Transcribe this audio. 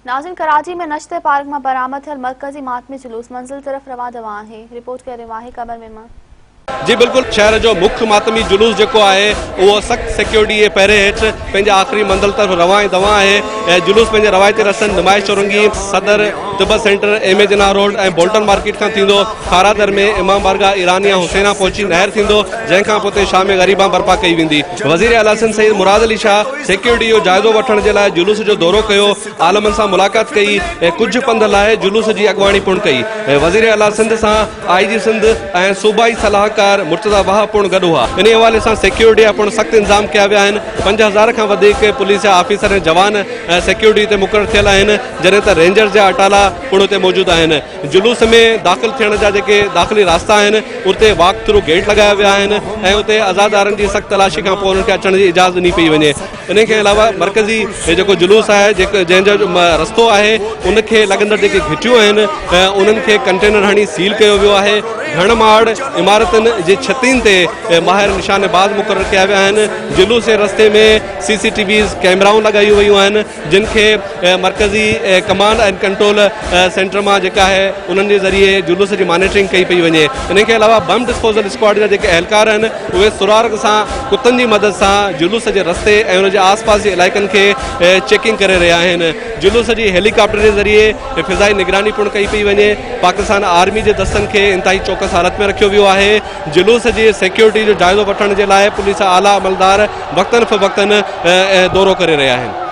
नाज़रीन, कराची में नश्ते पार्क में बरामद थियल मरकजी मातमी जुलूस मंजिल तरफ़ रवा दवा है। रिपोर्ट करे वाही क़मर मेमन। जी बिल्कुल, शहर जो मुख्य मातमी जुलूस जो है वो सख्त सिक्योरिटी के पैरे हेठ पंहिंजे आख़िरी मंजिल तरफ़ रवा दवा है। जुलूस पंहिंजे रवायती रस्तनि नुमाइश चौरंगी सदर तिब्बत सेंटर एम जना रोड ऐं बोल्टन मार्केट खां थींदो, खारादर में इमाम बारगाह ईरानिया हुसैना पहुंची नहर थींदो, जंहिंखां पोइ शाम ग़रीबा बर्पा कई वेंदी। वज़ीर आला सिंध सईद मुराद अली शाह सिक्योरिटी जो जाइज़ो वठण जे लाइ जुलूस जो दौरो कयो, आलमनि सां मुलाक़ात कई ऐं कुझु पंध लाइ जुलूस जी अॻुवाणी पिणु कई। वज़ीर आला सिंध सां IG सिंध ऐं सूबाई सलाहकार मुर्तज़ा वाह पिणु गॾु हुआ। इन हवाले सां सिक्योरिटी जा पिणु सख़्त इंतज़ाम कया विया आहिनि। 5000 खां वधीक पुलिस जा ऑफिसर ऐं जवान सिक्योरिटी ते मुक़ररु थियल आहिनि, जॾहिं त रेंजर जा अटाला पिणु उते मौजूदु आहिनि। जुलूस में दाख़िल थियण जा जेके दाख़िली रास्ता आहिनि उते वॉक थ्रू गेट लॻाया विया आहिनि ऐं उते आज़ादारनि जी सख़्त तलाशी खां पोइ उन्हनि खे अचण जी इजाज़त ॾिनी पई वञे। इन खां अलावा मरकज़ी जेको जुलूस आहे जंहिंजो रस्तो आहे उनखे लॻंदड़ जेके घिटियूं आहिनि उन्हनि खे कंटेनर हणी सील कयो वियो आहे। घण माड़ इमारतुनि जे छतियुनि ते माहिर निशानेबाज़ मुक़ररु कया विया आहिनि। जुलूस जे रस्ते में CCTVs कैमराऊं लॻायूं वयूं आहिनि, जिन खे मरकज़ी कमांड एंड कंट्रोल सेंटर मां जेका आहे उन्हनि जे ज़रिए जुलूस जी मॉनिटरिंग कई पई वञे। इन खां अलावा बम डिस्पोजल स्क्वाड जा जेके एहलकार आहिनि उहे सुराग सां कुतनि जी मदद सां जुलूस जे रस्ते ऐं उन जे आसपास जे इलाइक़नि खे चेकिंग करे रहिया आहिनि। जुलूस जी हेलीकॉप्टर जे ज़रिए फ़िज़ाई निगरानी पिणु कई पई वञे। पाकिस्तान आर्मी जे दस्तनि खे इंतहाई चौकस हालत में रखियो वियो आहे। जुलूस जी सिक्योरिटी जो जाइज़ो वठण जे लाइ पुलिस आला अमलदार वक़्तन फ़वक़्तन दौरो करे रहिया आहिनि।